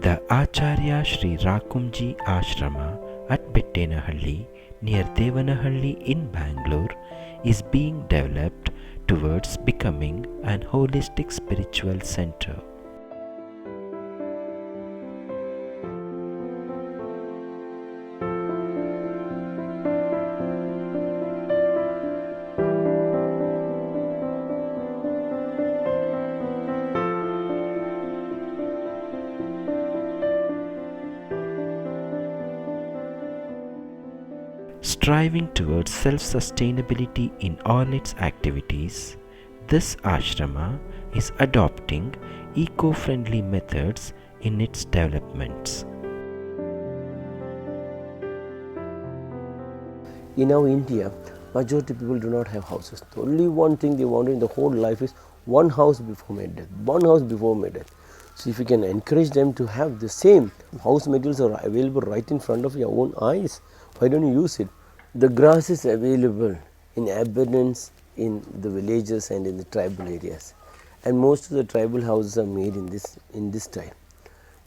The Acharya Shree Rakumjee Ashrama at Bettenahalli near Devanahalli in Bangalore is being developed towards becoming an holistic spiritual center. Striving towards self-sustainability in all its activities, this ashrama is adopting eco-friendly methods in its developments. In our India, majority of people do not have houses. The only one thing they want in the whole life is one house before my death, one house before my death. So if you can encourage them to have the same, house materials are available right in front of your own eyes, why don't you use it? The grass is available in abundance in the villages and in the tribal areas, and most of the tribal houses are made in this time.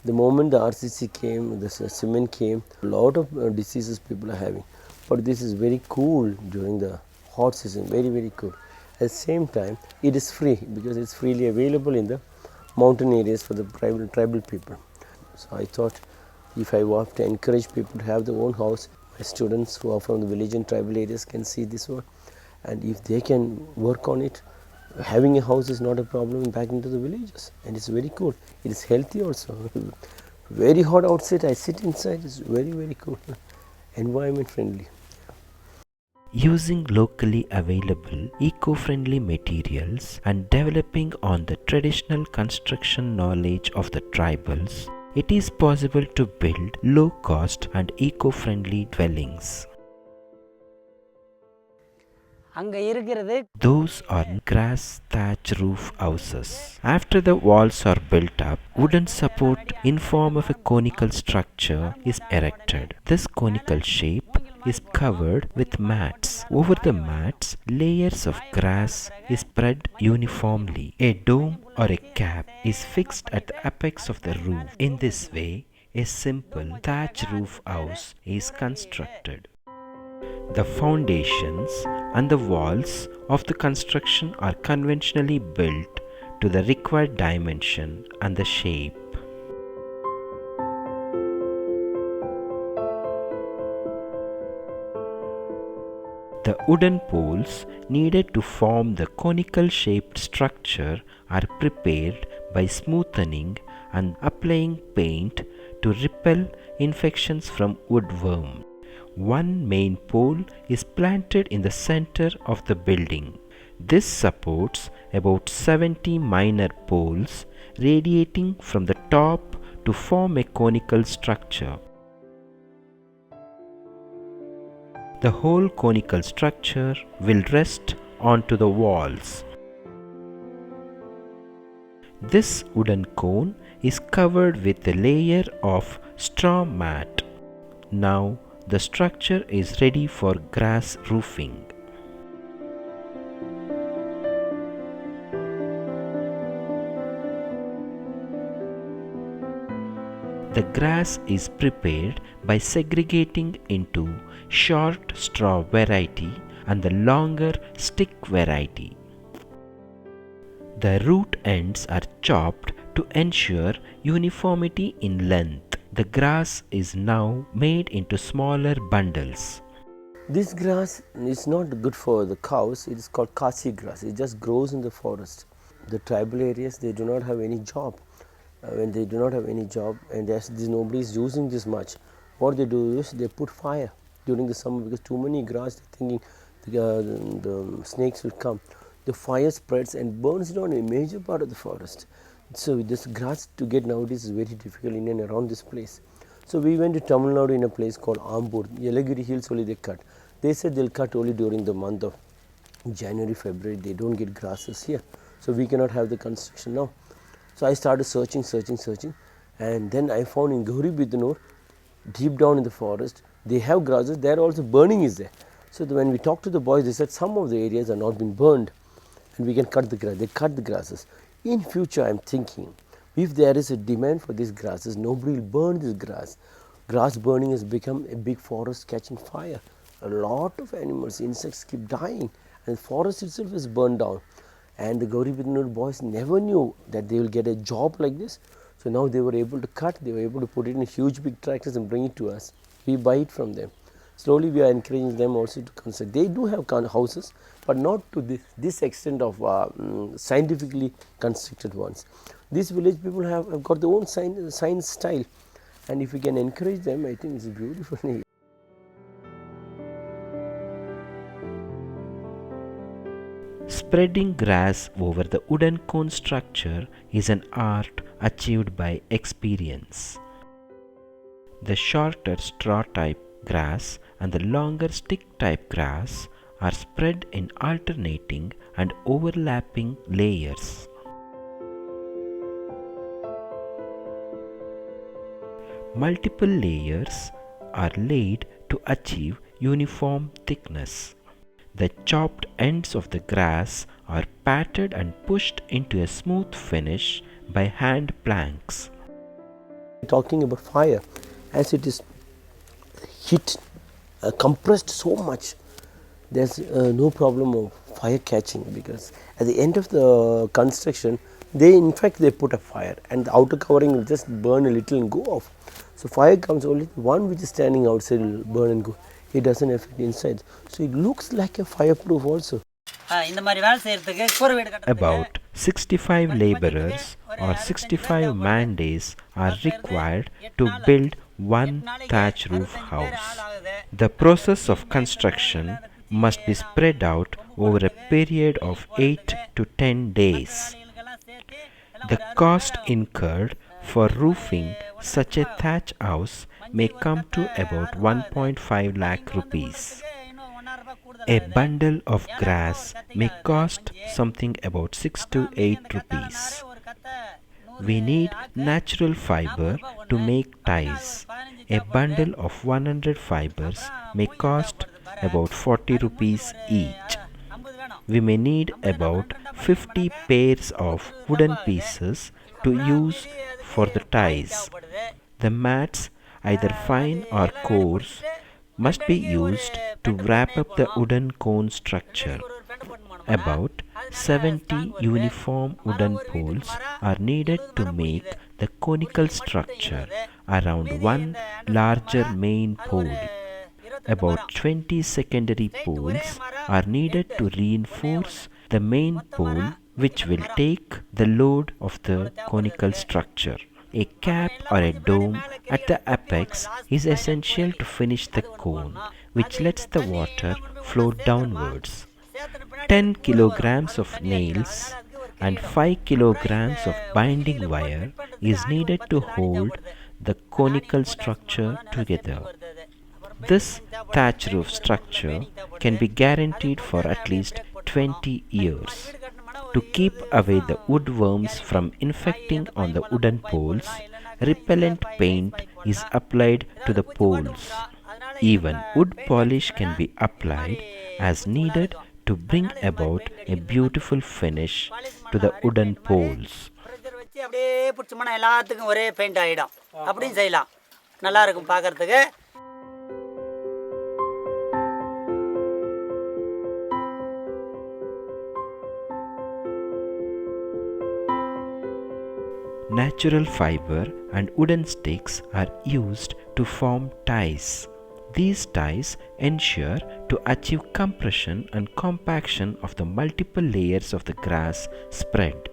The moment the RCC came, the cement came, a lot of diseases people are having, but this is very cool during the hot season, very cool. At the same time, it is free because it is freely available in the mountain areas for the tribal people. So I thought, if I want to encourage people to have their own house, my students who are from the village and tribal areas can see this one, and if they can work on it, having a house is not a problem back into the villages, and it's very cool. It is healthy also. Very hot outside, I sit inside, it's very cool. Environment friendly. Using locally available eco-friendly materials and developing on the traditional construction knowledge of the tribals, it is possible to build low-cost and eco-friendly dwellings. Those are grass thatch roof houses. After the walls are built up, wooden support in form of a conical structure is erected. This conical shape is covered with mats. Over the mats, layers of grass is spread uniformly. A dome or a cap is fixed at the apex of the roof. In this way, a simple thatch roof house is constructed. The foundations and the walls of the construction are conventionally built to the required dimension and the shape. The wooden poles needed to form the conical shaped structure are prepared by smoothing and applying paint to repel infections from woodworm. One main pole is planted in the center of the building. This supports about 70 minor poles radiating from the top to form a conical structure. The whole conical structure will rest onto the walls. This wooden cone is covered with a layer of straw mat. Now the structure is ready for grass roofing. The grass is prepared by segregating into short straw variety and the longer stick variety. The root ends are chopped to ensure uniformity in length. The grass is now made into smaller bundles. This grass is not good for the cows. It is called kasi grass. It just grows in the forest. The tribal areas, they do not have any job. When they do not have any job and nobody is using this much, what they do is they put fire during the summer because too many grass, thinking the snakes will come. The fire spreads and burns down a major part of the forest. So this grass to get nowadays is very difficult in and around this place. So we went to Tamil Nadu in a place called Ambur. Yelagiri hills only they cut. They said they'll cut only during the month of January, February. They don't get grasses here. So we cannot have the construction now. So I started searching, and then I found in Gauri Bidhanur, deep down in the forest, they have grasses. There also burning is there. So when we talked to the boys, they said some of the areas are not been burned, and we can cut the grass. They cut the grasses. In future, I am thinking If there is a demand for these grasses, nobody will burn this grass. Grass burning has become a big forest catching fire. A lot of animals, insects keep dying, and the forest itself is burned down. And the Gauri Bidnur boys never knew that they will get a job like this. So now they were able to cut, they were able to put it in huge big tractors and bring it to us. We buy it from them. Slowly we are encouraging them also to construct. They do have houses, but not to this extent of scientifically constructed ones. These village people have got their own science style, and if we can encourage them, I think it's beautiful. Spreading grass over the wooden cone structure is an art achieved by experience. The shorter straw type grass and the longer stick type grass are spread in alternating and overlapping layers. Multiple layers are laid to achieve uniform thickness. The chopped ends of the grass are patted and pushed into a smooth finish by hand planks. Talking about fire, as it is heat compressed so much, there's no problem of fire catching, because at the end of the construction they put a fire and the outer covering will just burn a little and go off. So fire comes only one which is standing outside will burn and go. It doesn't affect inside. So it looks like a fireproof also. About 65 laborers or 65 man days are required to build one thatch roof house. The process of construction must be spread out over a period of 8 to 10 days. The cost incurred for roofing such a thatch house may come to about 1.5 lakh rupees. A bundle of grass may cost something about 6 to 8 rupees. We need natural fiber to make ties. A bundle of 100 fibers may cost about 40 rupees each. We may need about 50 pairs of wooden pieces to use for the ties. The mats, either fine or coarse, must be used to wrap up the wooden cone structure. About 70 uniform wooden poles are needed to make the conical structure around one larger main pole. About 20 secondary poles are needed to reinforce the main pole, which will take the load of the conical structure. A cap or a dome at the apex is essential to finish the cone, which lets the water flow downwards. 10 kilograms of nails and 5 kilograms of binding wire is needed to hold the conical structure together. This thatch roof structure can be guaranteed for at least 20 years. To keep away the woodworms from infecting on the wooden poles, repellent paint is applied to the poles. Even wood polish can be applied as needed to bring about a beautiful finish to the wooden poles. Natural fiber and wooden sticks are used to form ties. These ties ensure to achieve compression and compaction of the multiple layers of the grass spread.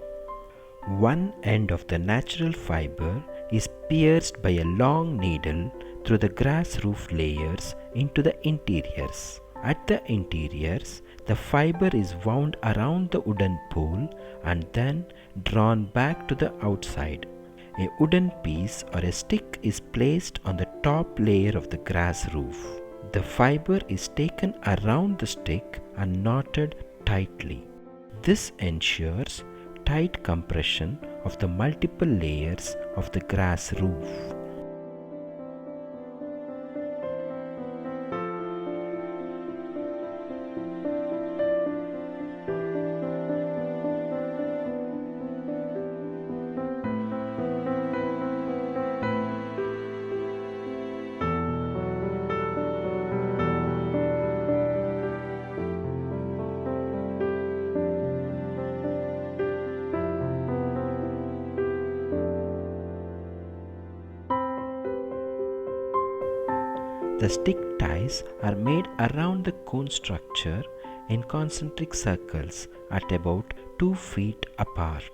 One end of the natural fiber is pierced by a long needle through the grass roof layers into the interiors. At the interiors, the fiber is wound around the wooden pole and then drawn back to the outside. A wooden piece or a stick is placed on the top layer of the grass roof. The fiber is taken around the stick and knotted tightly. This ensures tight compression of the multiple layers of the grass roof. The stick ties are made around the cone structure in concentric circles at about 2 feet apart.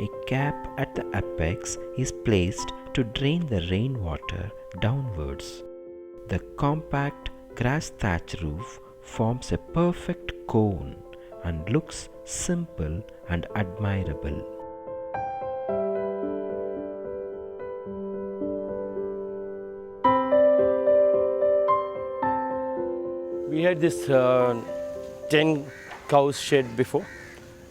A cap at the apex is placed to drain the rainwater downwards. The compact grass thatch roof forms a perfect cone and looks simple and admirable. We had this 10 cows shed before,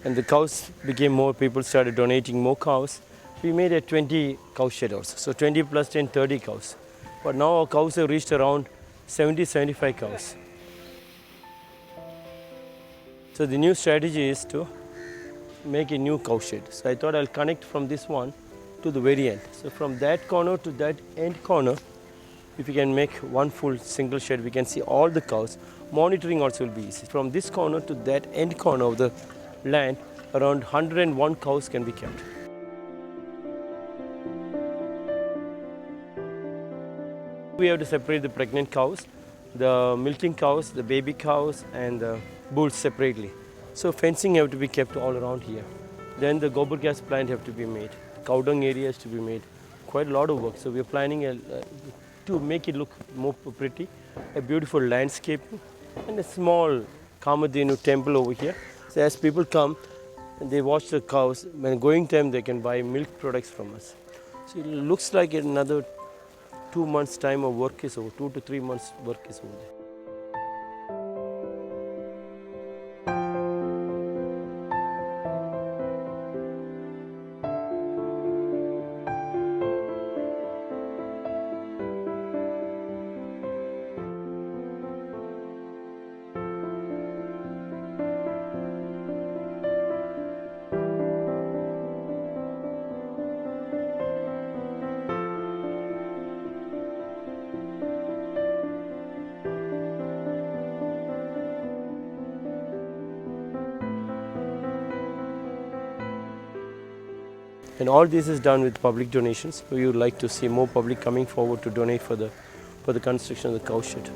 and the cows became more, people started donating more cows. We made a 20 cow shed also, so 20 plus 10, 30 cows. But now our cows have reached around 70, 75 cows. So the new strategy is to make a new cow shed. So I thought I'll connect from this one to the very end. So from that corner to that end corner, if we can make one full single shed, we can see all the cows. Monitoring also will be easy. From this corner to that end corner of the land, around 101 cows can be kept. We have to separate the pregnant cows, the milking cows, the baby cows, and the bulls separately. So fencing have to be kept all around here. Then the gobar gas plant have to be made. Cow dung areas to be made. Quite a lot of work. So we are planning to make it look more pretty, a beautiful landscape, and a small Kamadhenu temple over here. So as people come and they watch the cows, when going time they can buy milk products from us. So it looks like another 2 months time of work is over, 2 to 3 months work is over there. And all this is done with public donations. We would like to see more public coming forward to donate for the construction of the cow shed.